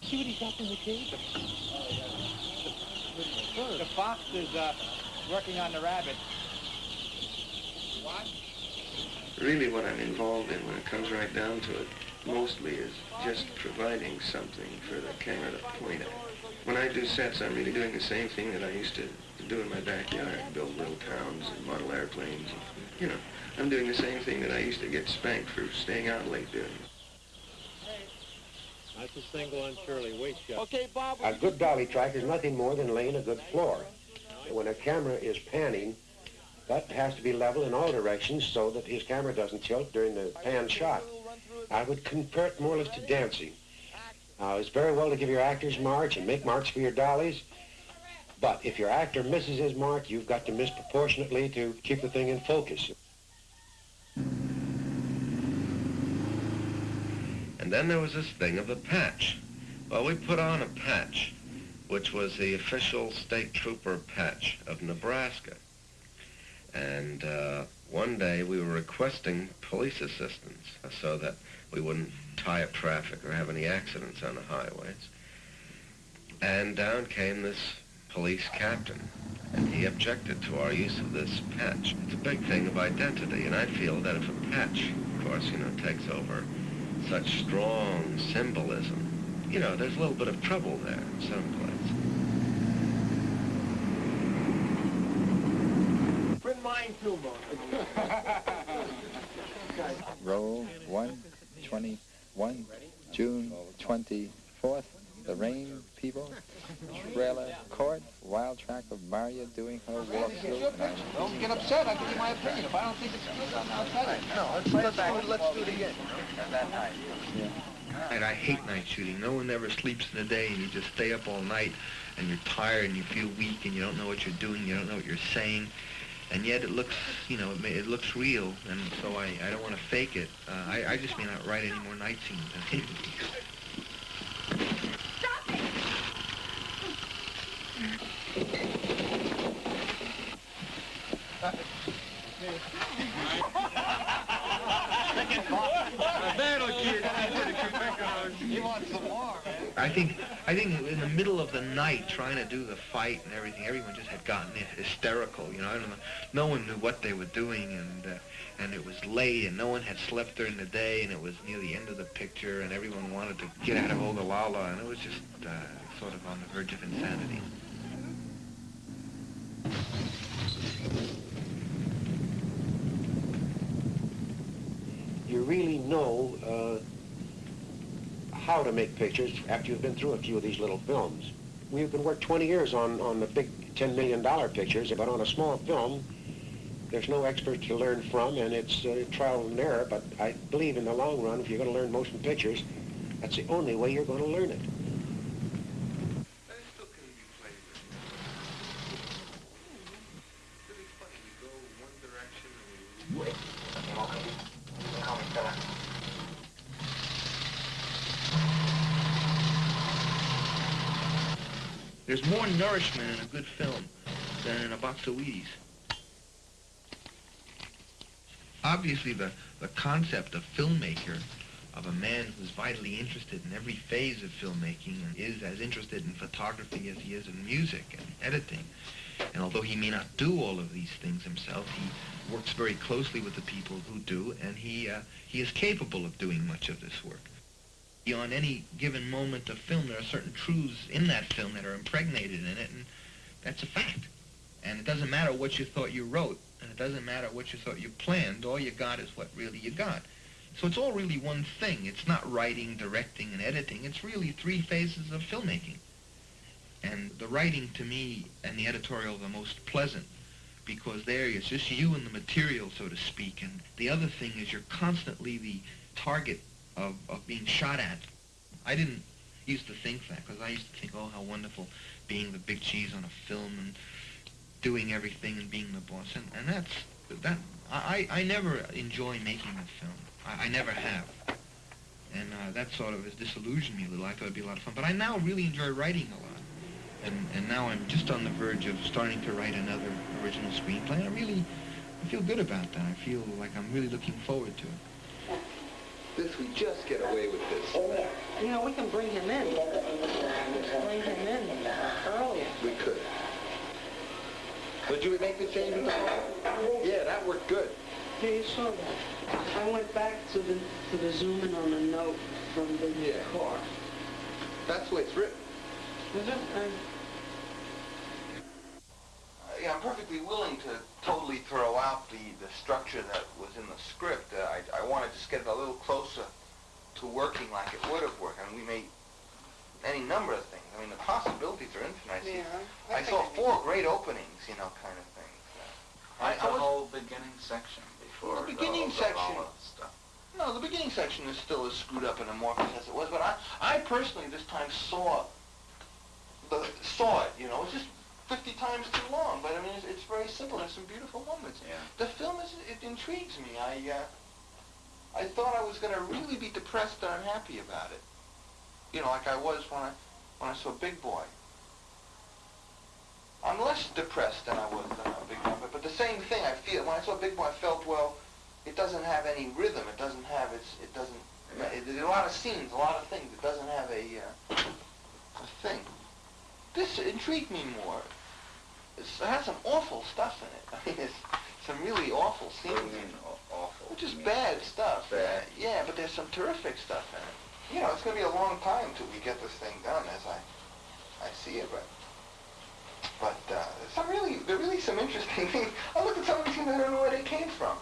See what he's got in the cage? The fox is working on the rabbit. What? Really what I'm involved in when it comes right down to it, mostly is just providing something for the camera to point at. When I do sets, I'm really doing the same thing that I used to do in my backyard, build little towns and model airplanes. You know, I'm doing the same thing that I used to get spanked for staying out late doing. That's a single on Shirley. Wait, Jeff. Okay, Bob. A good dolly track is nothing more than laying a good floor. When a camera is panning, that has to be level in all directions so that his camera doesn't tilt during the pan shot. I would compare it more or less to dancing. It's very well to give your actors marks and make marks for your dollies, but if your actor misses his mark, you've got to miss proportionately to keep the thing in focus. And then there was this thing of the patch. Well, we put on a patch, which was the official state trooper patch of Nebraska. And one day we were requesting police assistance so that we wouldn't tie up traffic or have any accidents on the highways. And down came this police captain, and he objected to our use of this patch. It's a big thing of identity, and I feel that if a patch, of course, you know, takes over such strong symbolism, you know, there's a little bit of trouble there someplace. Print mine too, Mo. Roll 121, June 24th. The Rain People, trailer court, wild track of Maria doing her walkthrough. Don't get upset. I'll give you my opinion. If I don't think it's good, I'll tell you. No, let's do it again. And I hate night shooting. No one ever sleeps in the day, and you just stay up all night, and you're tired, and you feel weak, and you don't know what you're doing, you don't know what you're saying. And yet it looks, you know, it looks real, and so I don't want to fake it. I just may not write any more night scenes. Stop it! That'll get you want some more, man. I think in the middle of the night, trying to do the fight and everything, everyone just had gotten hysterical. You know, I don't know. No one knew what they were doing, and it was late, and no one had slept during the day, and it was near the end of the picture, and everyone wanted to get out of Ogallala, and it was just sort of on the verge of insanity. You really know how to make pictures after you've been through a few of these little films. We've been worked 20 years on the big $10 million pictures, but on a small film, there's no expert to learn from, and it's trial and error, but I believe in the long run, if you're going to learn motion pictures, that's the only way you're going to learn it. There's more nourishment in a good film than in a box of Wheaties. Obviously, the concept of filmmaker, of a man who's vitally interested in every phase of filmmaking and is as interested in photography as he is in music and editing. And although he may not do all of these things himself, he works very closely with the people who do, and he is capable of doing much of this work. On any given moment of film, there are certain truths in that film that are impregnated in it, and that's a fact. And it doesn't matter what you thought you wrote, and it doesn't matter what you thought you planned. All you got is what really you got. So it's all really one thing. It's not writing, directing, and editing. It's really three phases of filmmaking. And the writing, to me, and the editorial are the most pleasant, because there it's just you and the material, so to speak. And the other thing is you're constantly the target of being shot at. I didn't used to think that, because I used to think, oh, how wonderful being the big cheese on a film and doing everything and being the boss. And I never enjoy making a film. I never have. And that sort of has disillusioned me a little. I thought it'd be a lot of fun. But I now really enjoy writing a lot. And now I'm just on the verge of starting to write another original screenplay. And I feel good about that. I feel like I'm really looking forward to it. This, we just get away with this. You know, we can bring him in. Bring him in earlier. We could. Did you make the change with the car? Yeah, that worked good. Yeah, you saw that. I went back to the zoom in on the note from the car. That's the way it's written. Was it? Yeah, I'm perfectly willing to totally throw out the structure that was in the script. I want to just get it a little closer to working like it would have worked. I mean, we made any number of things. I mean, the possibilities are infinite. I saw 4 great openings, you know, kind of things. Like the whole beginning section before the beginning section. all that stuff. No, the beginning section is still as screwed up and amorphous as it was, but I personally this time saw it, you know. It's just 50 times too long, but I mean, it's very simple. There's some beautiful moments. Yeah. The film it intrigues me. I thought I was going to really be depressed and unhappy about it. You know, like I was when I saw Big Boy. I'm less depressed than I was than Big Boy, but the same thing I feel when I saw Big Boy. I felt, well, it doesn't have any rhythm. It doesn't have there's a lot of scenes, a lot of things. It doesn't have a thing. This intrigued me more. It has some awful stuff in it. I mean, it's some really awful scenes. Awful. Which is bad stuff. Bad. Yeah, but there's some terrific stuff in it. You know, it's going to be a long time till we get this thing done, as I see it. But there are really some interesting things. I looked at some of these things, I don't know where they came from.